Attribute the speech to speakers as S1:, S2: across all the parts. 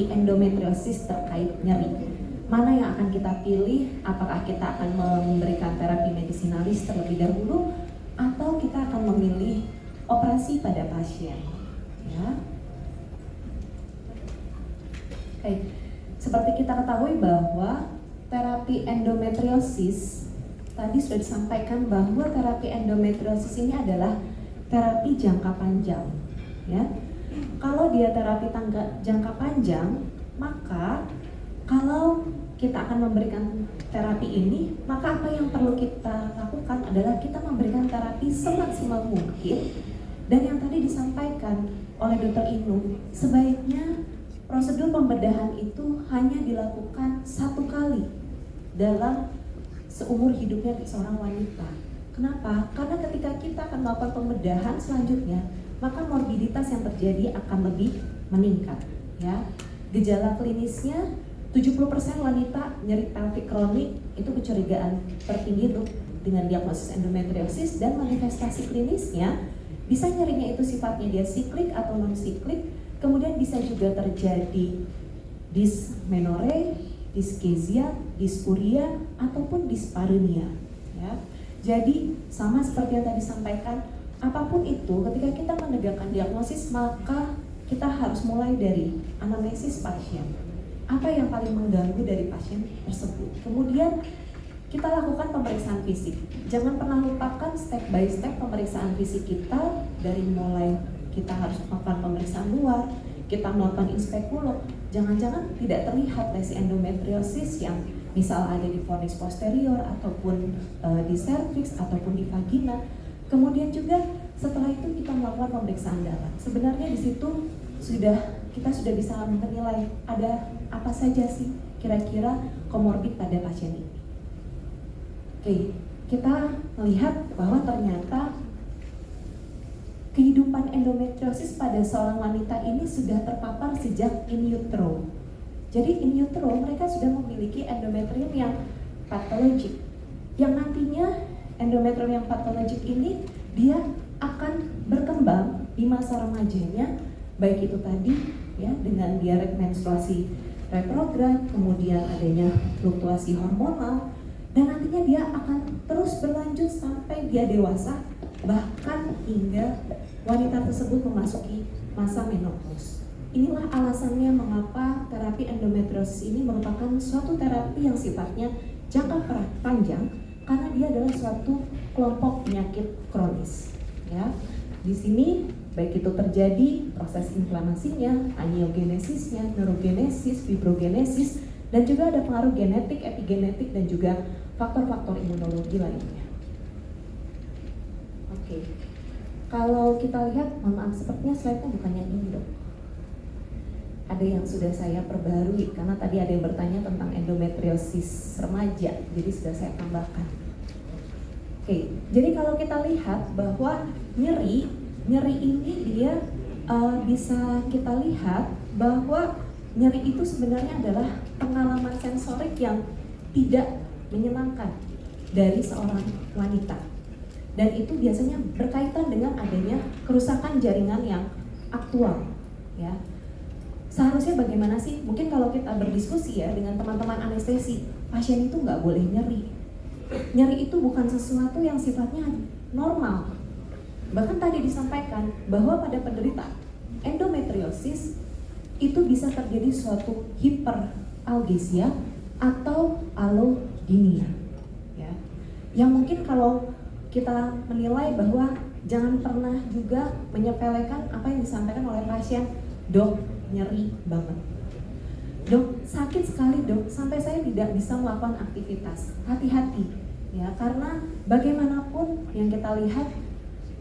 S1: terapi endometriosis terkait nyeri. Mana yang akan kita pilih? Apakah kita akan memberikan terapi medisinalis terlebih dahulu atau kita akan memilih operasi pada pasien? Ya. Oke. Seperti kita ketahui bahwa terapi endometriosis tadi sudah disampaikan bahwa terapi endometriosis ini adalah terapi jangka panjang, ya. Kalau dia terapi jangka panjang, maka kalau kita akan memberikan terapi ini, maka apa yang perlu kita lakukan adalah kita memberikan terapi semaksimal mungkin. Dan yang tadi disampaikan oleh Dr. Inung, sebaiknya prosedur pembedahan itu hanya dilakukan 1 kali dalam seumur hidupnya seorang wanita. Kenapa? Karena ketika kita akan melakukan pembedahan selanjutnya, maka morbiditas yang terjadi akan lebih meningkat, ya. Gejala klinisnya 70% wanita nyeri pelvic kronik itu kecurigaan tertinggi tuh dengan diagnosis endometriosis, dan manifestasi klinisnya bisa nyerinya itu sifatnya dia siklik atau non siklik, kemudian bisa juga terjadi dysmenorrhea, dyschezia, dysuria ataupun dyspareunia, ya. Jadi sama seperti yang tadi disampaikan, apapun itu ketika kita menegakkan diagnosis maka kita harus mulai dari anamnesis pasien. Apa yang paling mengganggu dari pasien tersebut? Kemudian kita lakukan pemeriksaan fisik. Jangan pernah lupakan step by step pemeriksaan fisik kita, dari mulai kita harus melakukan pemeriksaan luar, kita melakukan inspekulog. Jangan-jangan tidak terlihat lesi endometriosis yang misal ada di fornix posterior ataupun di cervix ataupun di vagina. Kemudian juga setelah itu kita melakukan pemeriksaan darah. Sebenarnya di situ kita sudah bisa menilai ada apa saja sih kira-kira komorbid pada pasien ini. Oke, kita melihat bahwa ternyata kehidupan endometriosis pada seorang wanita ini sudah terpapar sejak in utero. Jadi in utero mereka sudah memiliki endometrium yang patologik, yang nantinya endometrium yang patologik ini dia akan berkembang di masa remajanya, baik itu tadi ya dengan dia menstruasi retrograd, kemudian adanya fluktuasi hormonal, dan nantinya dia akan terus berlanjut sampai dia dewasa, bahkan hingga wanita tersebut memasuki masa menopause. Inilah alasannya mengapa terapi endometriosis ini merupakan suatu terapi yang sifatnya jangka panjang, karena dia adalah suatu kelompok penyakit kronis. Ya, di sini baik itu terjadi proses inflamasinya, angiogenesisnya, neurogenesis, fibrogenesis, dan juga ada pengaruh genetik, epigenetik, dan juga faktor-faktor imunologi lainnya. Oke, kalau kita lihat, mohon maaf, sepertinya slide-nya bukan yang ini dok. Ada yang sudah saya perbarui, karena tadi ada yang bertanya tentang endometriosis remaja, jadi sudah saya tambahkan. Oke, jadi kalau kita lihat bahwa nyeri ini dia bisa kita lihat bahwa nyeri itu sebenarnya adalah pengalaman sensorik yang tidak menyenangkan dari seorang wanita, dan itu biasanya berkaitan dengan adanya kerusakan jaringan yang aktual, ya. Seharusnya bagaimana sih? Mungkin kalau kita berdiskusi ya dengan teman-teman anestesi, pasien itu nggak boleh nyeri. Nyeri itu bukan sesuatu yang sifatnya normal. Bahkan tadi disampaikan bahwa pada penderita endometriosis itu bisa terjadi suatu hiperalgesia atau allodynia, ya. Yang mungkin kalau kita menilai bahwa jangan pernah juga menyepelekan apa yang disampaikan oleh pasien, dok nyeri banget, dok sakit sekali dok, sampai saya tidak bisa melakukan aktivitas. Hati-hati ya, karena bagaimanapun yang kita lihat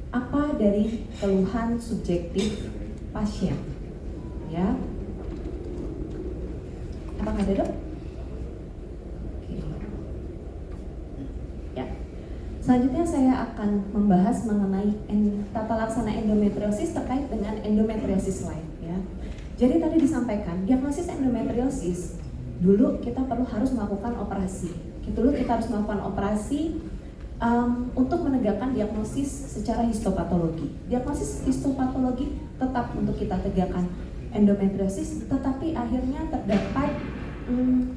S1: apa dari keluhan subjektif pasien, ya. Apakah ada dok? Oke. Ya. Selanjutnya saya akan membahas mengenai tata laksana endometriosis terkait dengan endometriosis lain, ya. Jadi tadi disampaikan diagnosis endometriosis dulu kita harus melakukan operasi. Dulu kita harus melakukan operasi untuk menegakkan diagnosis secara histopatologi. Diagnosis histopatologi tetap untuk kita tegakkan endometriosis, tetapi akhirnya terdapat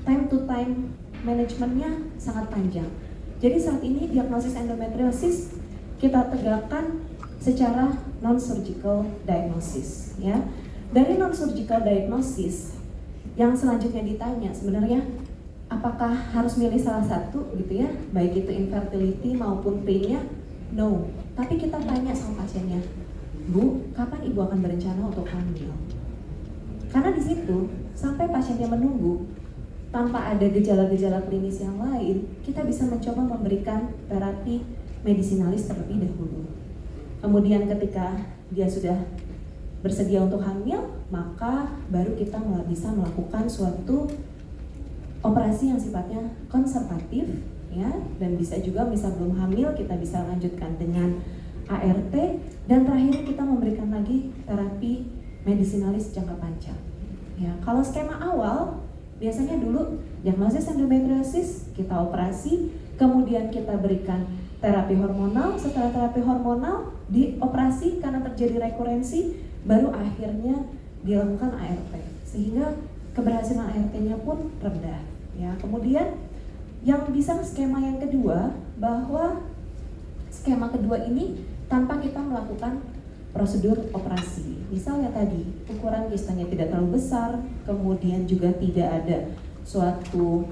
S1: time to time manajemennya sangat panjang. Jadi saat ini diagnosis endometriosis kita tegakkan secara non-surgical diagnosis, ya. Dari non-surgical diagnosis, yang selanjutnya ditanya sebenarnya apakah harus milih salah satu gitu ya, baik itu infertility maupun pain-nya? No. Tapi kita tanya sama pasiennya, Bu, kapan ibu akan berencana untuk hamil? Karena di situ sampai pasiennya menunggu tanpa ada gejala-gejala klinis yang lain, kita bisa mencoba memberikan terapi medisinalis terlebih dahulu. Kemudian ketika dia sudah bersedia untuk hamil, maka baru kita bisa melakukan suatu operasi yang sifatnya konservatif, ya, dan bisa juga misal belum hamil kita bisa lanjutkan dengan ART, dan terakhir kita memberikan lagi terapi medisinalis jangka panjang. Ya, kalau skema awal biasanya dulu diagnosis endometriosis, kita operasi, kemudian kita berikan terapi hormonal, setelah terapi hormonal dioperasi karena terjadi rekurensi, baru akhirnya dilakukan ART, sehingga keberhasilan ART-nya pun rendah. Ya, kemudian yang bisa skema yang kedua, bahwa skema kedua ini tanpa kita melakukan prosedur operasi. Misalnya tadi ukuran kistanya tidak terlalu besar, kemudian juga tidak ada suatu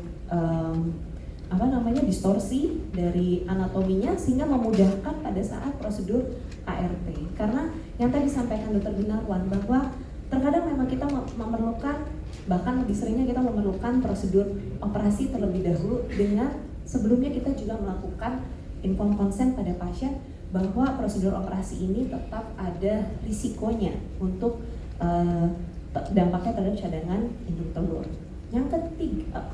S1: distorsi dari anatominya sehingga memudahkan pada saat prosedur ART. Karena yang tadi disampaikan Dr. Gunawan bahwa terkadang memang kita memerlukan, bahkan lebih seringnya kita memerlukan prosedur operasi terlebih dahulu, dengan sebelumnya kita juga melakukan informed consent pada pasien bahwa prosedur operasi ini tetap ada risikonya untuk dampaknya terhadap cadangan induk telur. Yang ketiga,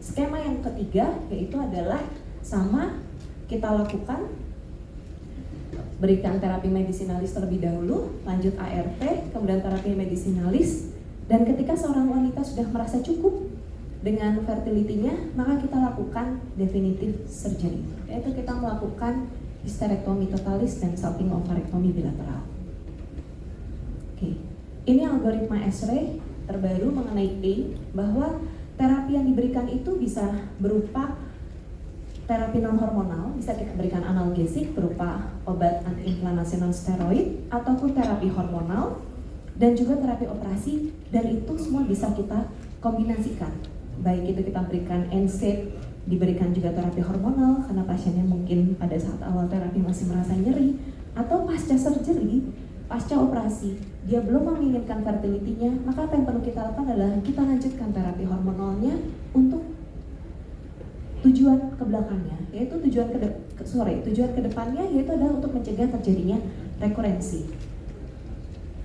S1: skema yang ketiga yaitu adalah sama, kita lakukan berikan terapi medisinalis terlebih dahulu, lanjut ART, kemudian terapi medisinalis, dan ketika seorang wanita sudah merasa cukup dengan fertility-nya, maka kita lakukan definitive surgery, yaitu kita melakukan hysterektomi totalis dan salping ovarektomi bilateral. Oke, ini algoritma S-ray terbaru mengenai pain, bahwa terapi yang diberikan itu bisa berupa terapi non-hormonal, bisa kita berikan analgesik berupa obat antiinflamasi non-steroid, ataupun terapi hormonal, dan juga terapi operasi, dan itu semua bisa kita kombinasikan. Baik itu kita berikan NSAID, diberikan juga terapi hormonal karena pasiennya mungkin pada saat awal terapi masih merasa nyeri, atau pasca surgery, pasca operasi, dia belum menginginkan fertility-nya, maka apa yang perlu kita lakukan adalah kita lanjutkan terapi hormonalnya untuk tujuan ke belakangnya, yaitu tujuan ke depannya yaitu adalah untuk mencegah terjadinya rekurensi.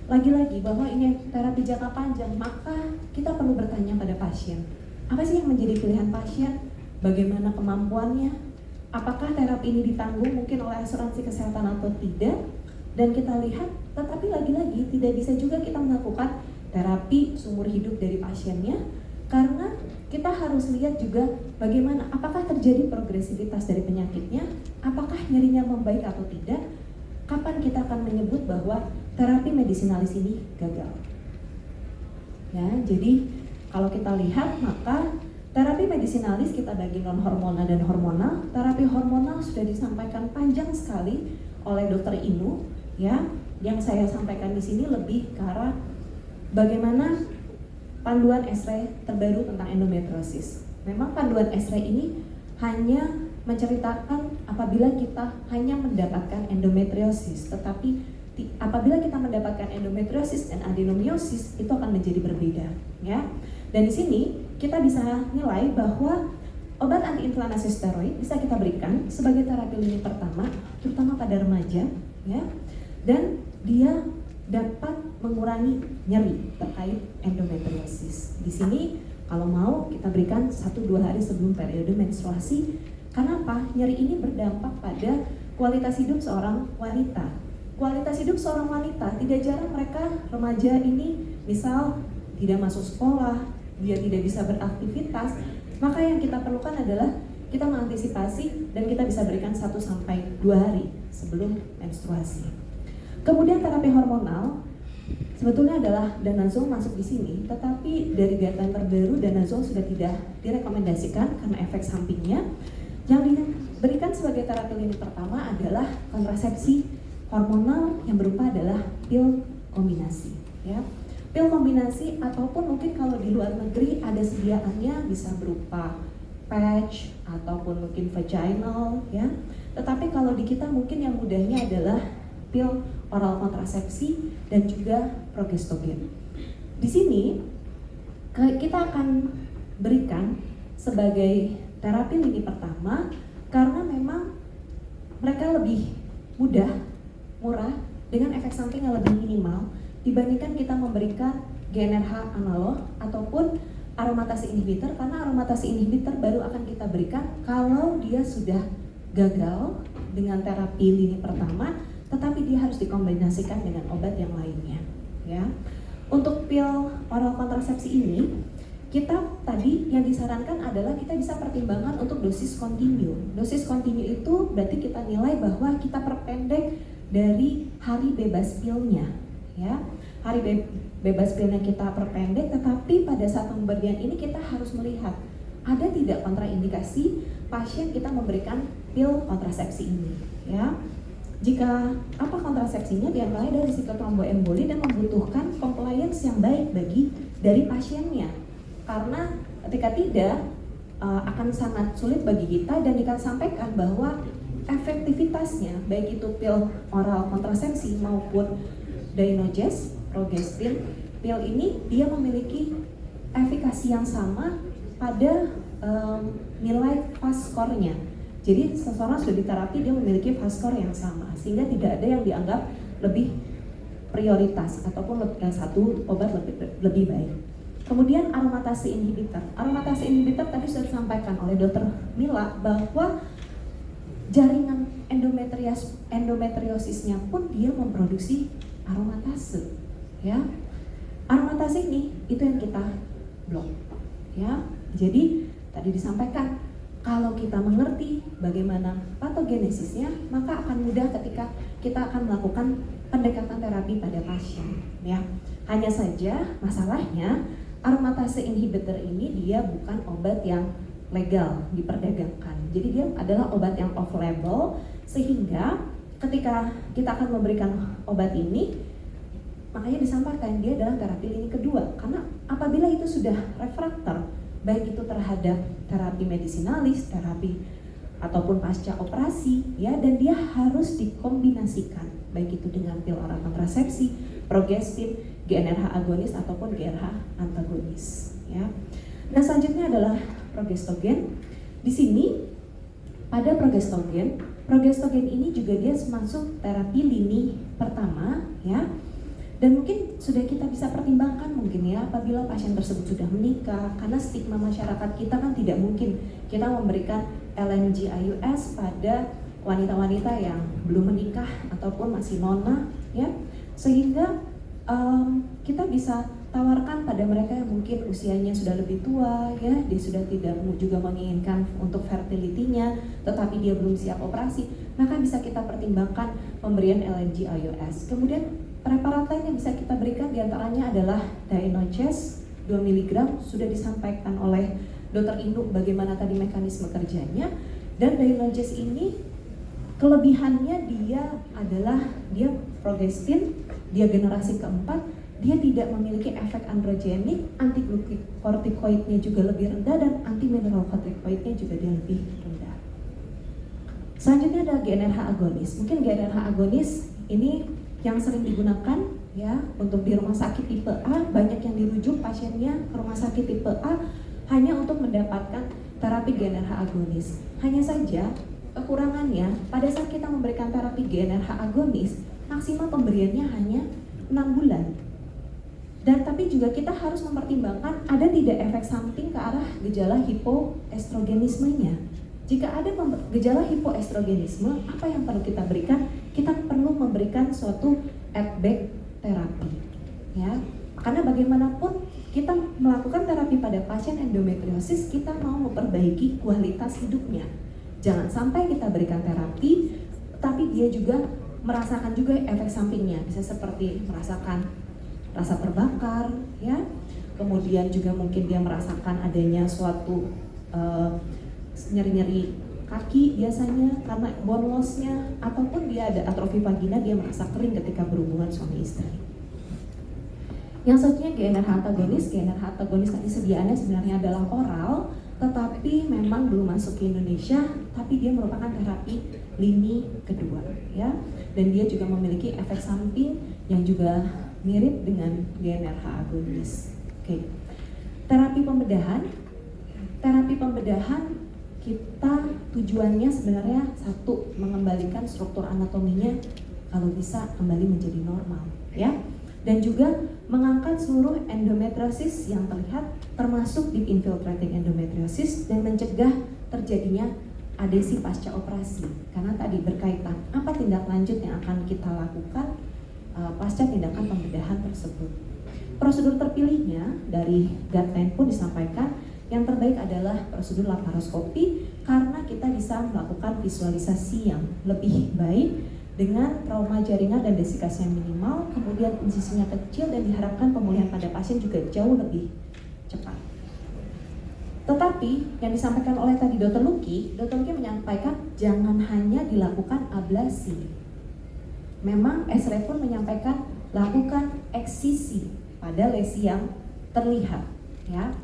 S1: Lagi-lagi bahwa ini terapi jangka panjang, maka kita perlu bertanya pada pasien, apa sih yang menjadi pilihan pasien? Bagaimana kemampuannya? Apakah terapi ini ditanggung mungkin oleh asuransi kesehatan atau tidak? Dan kita lihat, tetapi lagi-lagi tidak bisa juga kita melakukan terapi seumur hidup dari pasiennya, karena kita harus lihat juga bagaimana, apakah terjadi progresivitas dari penyakitnya, apakah nyerinya membaik atau tidak, kapan kita akan menyebut bahwa terapi medisinalis ini gagal. Ya, jadi kalau kita lihat, maka terapi medisinalis kita bagi non-hormonal dan hormonal. Terapi hormonal sudah disampaikan panjang sekali oleh Dr. Inu, ya. Yang saya sampaikan di sini lebih ke arah bagaimana panduan S-ray terbaru tentang endometriosis. Memang panduan S-ray ini hanya menceritakan apabila kita hanya mendapatkan endometriosis, tetapi apabila kita mendapatkan endometriosis dan adenomiosis itu akan menjadi berbeda, ya. Dan di sini kita bisa nilai bahwa obat antiinflamasi steroid bisa kita berikan sebagai terapi lini pertama, terutama pada remaja, ya, dan dia dapat mengurangi nyeri terkait endometriosis. Di sini kalau mau kita berikan 1-2 hari sebelum periode menstruasi. Kenapa? Nyeri ini berdampak pada kualitas hidup seorang wanita. Kualitas hidup seorang wanita, tidak jarang mereka remaja ini misal tidak masuk sekolah, dia tidak bisa beraktivitas, maka yang kita perlukan adalah kita mengantisipasi dan kita bisa berikan 1-2 hari sebelum menstruasi. Kemudian terapi hormonal, sebetulnya adalah danazol masuk di sini, tetapi dari data terbaru danazol sudah tidak direkomendasikan karena efek sampingnya. Yang diberikan sebagai terapi lini pertama adalah kontrasepsi hormonal yang berupa adalah pil kombinasi, ya. Pil kombinasi ataupun mungkin kalau di luar negeri ada sediaannya bisa berupa patch ataupun mungkin vaginal, ya. Tetapi kalau di kita mungkin yang mudahnya adalah pil oral kontrasepsi dan juga progestogen. Di sini kita akan berikan sebagai terapi lini pertama karena memang mereka lebih mudah, murah, dengan efek samping yang lebih minimal dibandingkan kita memberikan GnRH analog ataupun aromatase inhibitor, karena aromatase inhibitor baru akan kita berikan kalau dia sudah gagal dengan terapi lini pertama, tetapi dia harus dikombinasikan dengan obat yang lainnya, ya. Untuk pil oral kontrasepsi ini, kita tadi yang disarankan adalah kita bisa pertimbangkan untuk dosis kontinu. Dosis kontinu itu berarti kita nilai bahwa kita perpendek dari hari bebas pilnya, ya. Hari bebas pilnya kita perpendek, tetapi pada saat pemberian ini kita harus melihat ada tidak kontraindikasi pasien kita memberikan pil kontrasepsi ini, ya. Jika apa kontrasepsinya diantaranya dari risiko tromboemboli dan membutuhkan compliance yang baik dari pasiennya, karena ketika tidak akan sangat sulit bagi kita, dan kita sampaikan bahwa efektivitasnya baik itu pil oral kontrasepsi maupun Dynogest, Progestin, pil ini dia memiliki efikasi yang sama pada nilai fast score-nya. Jadi seseorang sudah diterapi dia memiliki fast score yang sama, sehingga tidak ada yang dianggap lebih prioritas ataupun yang satu obat lebih baik. Kemudian aromatase inhibitor. Aromatase inhibitor tadi sudah disampaikan oleh Dr. Mila bahwa jaringan endometriosisnya pun dia memproduksi aromatase, ya. Aromatase ini itu yang kita blok, ya. Jadi tadi disampaikan kalau kita mengerti bagaimana patogenesisnya, maka akan mudah ketika kita akan melakukan pendekatan terapi pada pasien, ya. Hanya saja masalahnya aromatase inhibitor ini dia bukan obat yang legal diperdagangkan. Jadi dia adalah obat yang off label, sehingga ketika kita akan memberikan obat ini, makanya disampaikan dia adalah terapi lini kedua, karena apabila itu sudah refraktor, baik itu terhadap terapi medisinalis, terapi ataupun pasca operasi, ya, dan dia harus dikombinasikan baik itu dengan pil oral kontrasepsi, progestin, GnRH agonis ataupun GnRH antagonis, ya. Nah, selanjutnya adalah progestogen. Di sini pada progestogen ini juga dia masuk terapi lini pertama, ya. Dan mungkin sudah kita bisa pertimbangkan mungkin ya apabila pasien tersebut sudah menikah, karena stigma masyarakat kita kan tidak mungkin kita memberikan LNG IUS pada wanita-wanita yang belum menikah ataupun masih nona, ya. Sehingga kita bisa tawarkan pada mereka yang mungkin usianya sudah lebih tua, ya, dia sudah tidak juga menginginkan untuk fertility-nya, tetapi dia belum siap operasi, maka bisa kita pertimbangkan pemberian LNG IUS. Kemudian preparat lain yang bisa kita berikan diantaranya adalah Dynogest 2 mg, sudah disampaikan oleh Dr. Induk bagaimana tadi mekanisme kerjanya. Dan Dynogest ini kelebihannya dia adalah dia progestin, dia generasi keempat, dia tidak memiliki efek androgenik, anti-glukokortikoidnya juga lebih rendah, dan anti-mineralokortikoidnya juga dia lebih rendah. Selanjutnya ada GnRH agonis. Mungkin GnRH agonis ini yang sering digunakan, ya, untuk di rumah sakit tipe A, banyak yang dirujuk pasiennya ke rumah sakit tipe A hanya untuk mendapatkan terapi GnRH agonis. Hanya saja kekurangannya pada saat kita memberikan terapi GnRH agonis, maksimal pemberiannya hanya 6 bulan. Dan tapi juga kita harus mempertimbangkan ada tidak efek samping ke arah gejala hipoestrogenismenya. Jika ada gejala hipoestrogenisme, apa yang perlu kita berikan? Kita perlu memberikan suatu add-back terapi, ya. Karena bagaimanapun kita melakukan terapi pada pasien endometriosis, kita mau memperbaiki kualitas hidupnya. Jangan sampai kita berikan terapi, tapi dia juga merasakan juga efek sampingnya, bisa seperti merasakan rasa terbakar, ya. Kemudian juga mungkin dia merasakan adanya suatu nyeri-nyeri kaki biasanya karena bone loss-nya, ataupun dia ada atrofi vagina, dia merasa kering ketika berhubungan suami istri. Yang selanjutnya GnRH antagonis. GnRH antagonis tadi sediaannya sebenarnya adalah oral, tetapi memang belum masuk ke Indonesia, tapi dia merupakan terapi lini kedua, ya. Dan dia juga memiliki efek samping yang juga mirip dengan GnRH agonis. Oke. Terapi pembedahan. Terapi pembedahan kita tujuannya sebenarnya satu, mengembalikan struktur anatominya kalau bisa kembali menjadi normal, ya. Dan juga mengangkat seluruh endometriosis yang terlihat, termasuk deep infiltrating endometriosis, dan mencegah terjadinya adesi pasca operasi. Karena tadi berkaitan apa tindak lanjut yang akan kita lakukan pasca tindakan pembedahan tersebut. Prosedur terpilihnya dari guideline pun disampaikan yang terbaik adalah prosedur laparoskopi, karena kita bisa melakukan visualisasi yang lebih baik dengan trauma jaringan dan desikasi yang minimal, kemudian insisinya kecil, dan diharapkan pemulihan pada pasien juga jauh lebih cepat. Tetapi yang disampaikan oleh tadi Dr. Lucky menyampaikan jangan hanya dilakukan ablasi. Memang Esre pun menyampaikan lakukan eksisi pada lesi yang terlihat, ya.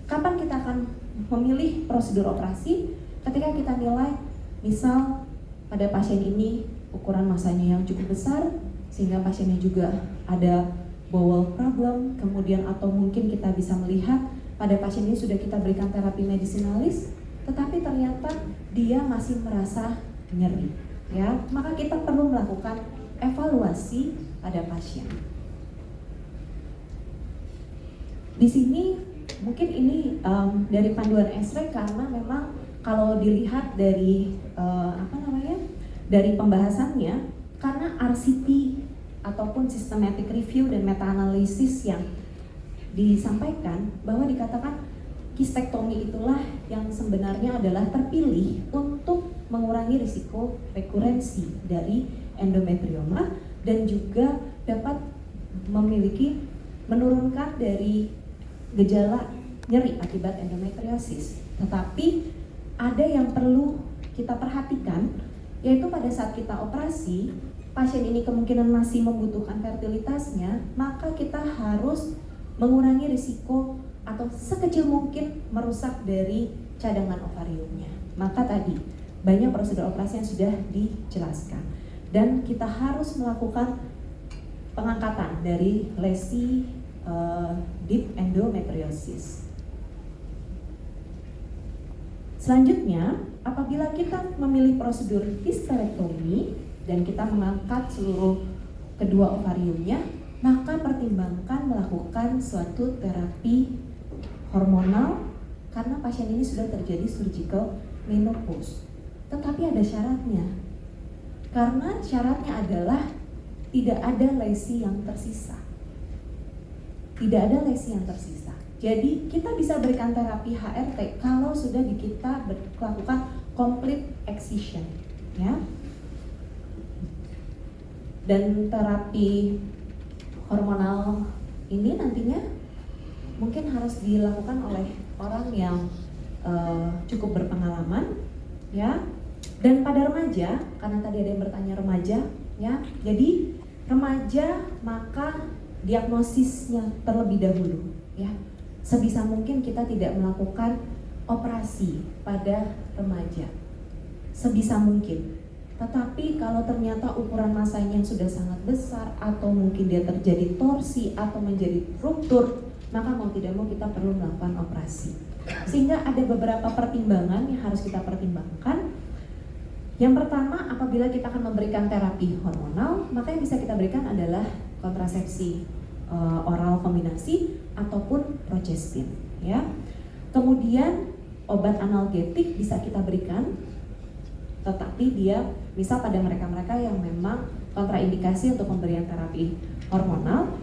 S1: Kapan kita akan memilih prosedur operasi? Ketika kita nilai, misal pada pasien ini ukuran masanya yang cukup besar, sehingga pasiennya juga ada bowel problem, kemudian atau mungkin kita bisa melihat pada pasien ini sudah kita berikan terapi medisinalis, tetapi ternyata dia masih merasa nyeri, ya. Maka kita perlu melakukan evaluasi pada pasien. Di sini mungkin ini dari panduan Esre, karena memang kalau dilihat dari dari pembahasannya, karena RCT ataupun systematic review dan meta-analisis yang disampaikan bahwa dikatakan kistektomi itulah yang sebenarnya adalah terpilih untuk mengurangi risiko rekurensi dari endometrioma dan juga dapat menurunkan dari gejala nyeri akibat endometriosis. Tetapi ada yang perlu kita perhatikan, yaitu pada saat kita operasi, pasien ini kemungkinan masih membutuhkan fertilitasnya, maka kita harus mengurangi risiko atau sekecil mungkin merusak dari cadangan ovariumnya. Maka tadi banyak prosedur operasi yang sudah dijelaskan, dan kita harus melakukan pengangkatan dari lesi deep endometriosis. Selanjutnya, apabila kita memilih prosedur histerektomi dan kita mengangkat seluruh kedua ovariumnya, maka pertimbangkan melakukan suatu terapi hormonal karena pasien ini sudah terjadi surgical menopause. Tetapi ada syaratnya, karena syaratnya adalah tidak ada lesi yang tersisa. Tidak ada lesi yang tersisa. Jadi kita bisa berikan terapi HRT kalau sudah kita lakukan complete excision, ya. Dan terapi hormonal ini nantinya mungkin harus dilakukan oleh orang yang cukup berpengalaman, ya. Dan pada remaja, karena tadi ada yang bertanya remaja, ya. Jadi remaja maka diagnosisnya terlebih dahulu, ya. Sebisa mungkin kita tidak melakukan operasi pada remaja, sebisa mungkin. Tetapi kalau ternyata ukuran masanya yang sudah sangat besar, atau mungkin dia terjadi torsi atau menjadi ruptur, maka mau tidak mau kita perlu melakukan operasi. Sehingga ada beberapa pertimbangan yang harus kita pertimbangkan. Yang pertama, apabila kita akan memberikan terapi hormonal, maka yang bisa kita berikan adalah kontrasepsi oral kombinasi ataupun progestin, ya. Kemudian obat analgetik bisa kita berikan, tetapi dia misal pada mereka-mereka yang memang kontraindikasi untuk pemberian terapi hormonal.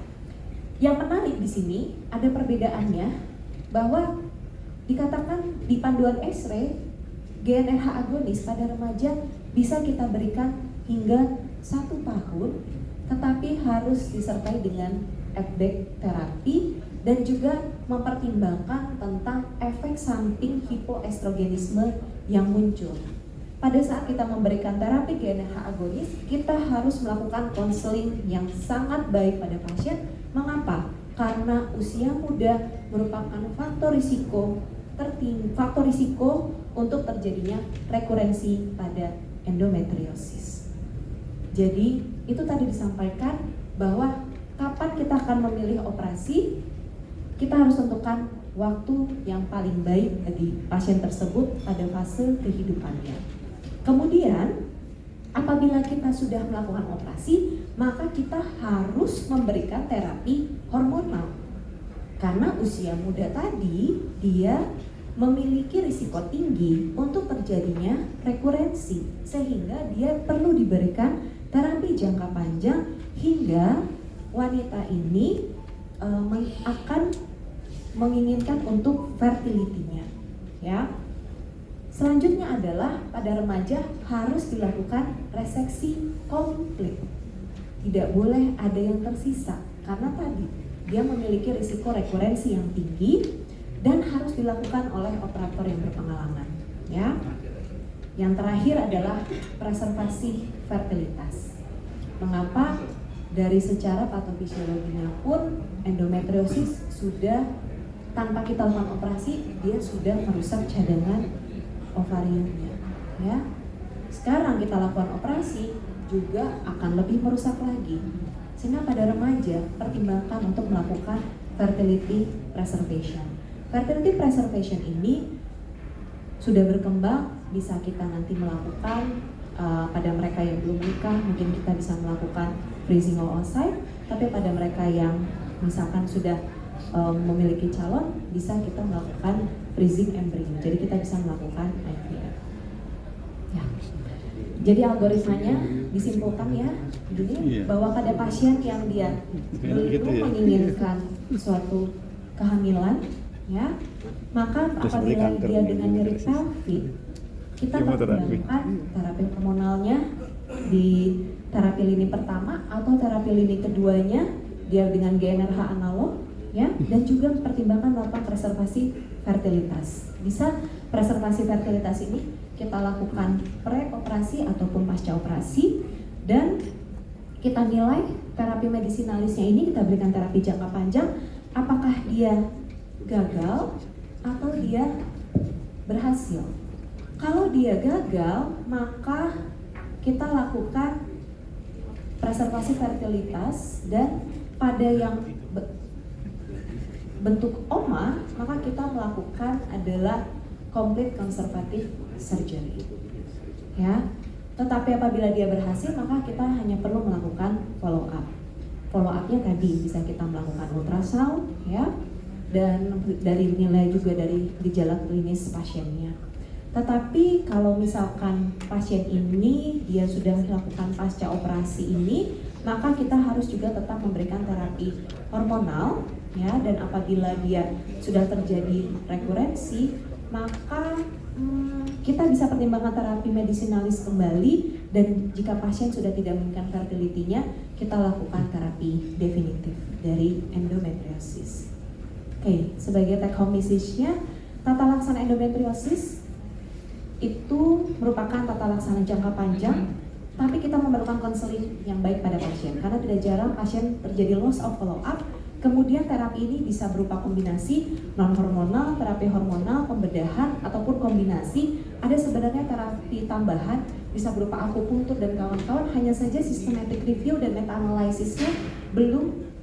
S1: Yang menarik di sini ada perbedaannya, bahwa dikatakan di panduan Esre GnRH agonis pada remaja bisa kita berikan hingga 1 tahun, tetapi harus disertai dengan at back terapi dan juga mempertimbangkan tentang efek samping hipoestrogenisme yang muncul. Pada saat kita memberikan terapi GnRH agonis, kita harus melakukan konseling yang sangat baik pada pasien. Mengapa? Karena usia muda merupakan faktor risiko untuk terjadinya rekurensi pada endometriosis. Jadi itu tadi disampaikan bahwa kapan kita akan memilih operasi, kita harus tentukan waktu yang paling baik bagi pasien tersebut pada fase kehidupannya. Kemudian, apabila kita sudah melakukan operasi, maka kita harus memberikan terapi hormonal. Karena usia muda tadi, dia memiliki risiko tinggi untuk terjadinya rekurensi, sehingga dia perlu diberikan terapi jangka panjang hingga wanita ini akan menginginkan untuk fertility-nya, ya. Selanjutnya adalah pada remaja harus dilakukan reseksi komplit. Tidak boleh ada yang tersisa karena tadi dia memiliki risiko rekurensi yang tinggi dan harus dilakukan oleh operator yang berpengalaman, ya. Yang terakhir adalah preservasi fertilitas. Mengapa? Dari secara patofisiologinya pun endometriosis sudah tanpa kita lakukan operasi dia sudah merusak cadangan ovariumnya, ya. Sekarang kita lakukan operasi juga akan lebih merusak lagi. Sehingga pada remaja pertimbangkan untuk melakukan fertility preservation. Fertility preservation ini sudah berkembang, bisa kita nanti melakukan pada mereka yang belum menikah, mungkin kita bisa melakukan freezing oocyte, tapi pada mereka yang misalkan sudah memiliki calon, bisa kita melakukan freezing embrio. Jadi kita bisa melakukan IVF. Ya. Jadi algoritmanya disimpulkan ya, begini, bahwa pada pasien yang dia belum menginginkan suatu kehamilan, ya, maka apabila dia dengan nyeri pelvik, kita pertimbangkan terapi hormonalnya di terapi lini pertama atau terapi lini keduanya dia dengan GnRH analog, ya, dan juga mempertimbangkan melakukan preservasi fertilitas. Bisa preservasi fertilitas ini kita lakukan pre-operasi ataupun pasca operasi, dan kita nilai terapi medisinalisnya ini, kita berikan terapi jangka panjang, apakah dia gagal atau dia berhasil. Kalau dia gagal, maka kita lakukan preservasi fertilitas, dan pada yang bentuk OMA, maka kita melakukan adalah complete conservative surgery, ya. Tetapi apabila dia berhasil, maka kita hanya perlu melakukan follow up. Follow up-nya tadi bisa kita melakukan ultrasound, ya, dan dari nilai juga dari gejala klinis pasiennya. Tetapi kalau misalkan pasien ini dia sudah melakukan pasca operasi ini, maka kita harus juga tetap memberikan terapi hormonal, ya, dan apabila dia sudah terjadi rekurensi, maka kita bisa pertimbangkan terapi medisinalis kembali, dan jika pasien sudah tidak menginginkan fertility-nya, kita lakukan terapi definitif dari endometriosis. Oke, sebagai take home message-nya, tata laksana endometriosis itu merupakan tata laksana jangka panjang, tapi kita memerlukan konseling yang baik pada pasien, karena tidak jarang pasien terjadi loss of follow up. Kemudian terapi ini bisa berupa kombinasi non-hormonal, terapi hormonal, pembedahan, ataupun kombinasi. Ada sebenarnya terapi tambahan, bisa berupa akupunktur dan kawan-kawan, hanya saja systematic review dan meta-analisisnya belum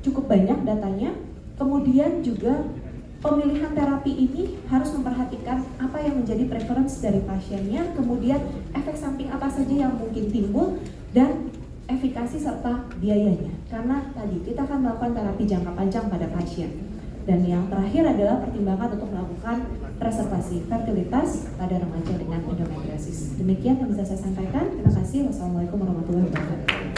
S1: cukup banyak datanya. Kemudian juga pemilihan terapi ini harus memperhatikan apa yang menjadi preference dari pasiennya, kemudian efek samping apa saja yang mungkin timbul, dan efikasi serta biayanya. Karena tadi kita akan melakukan terapi jangka panjang pada pasien. Dan yang terakhir adalah pertimbangan untuk melakukan preservasi fertilitas pada remaja dengan endometriosis. Demikian yang bisa saya sampaikan. Terima kasih. Wassalamualaikum warahmatullahi wabarakatuh.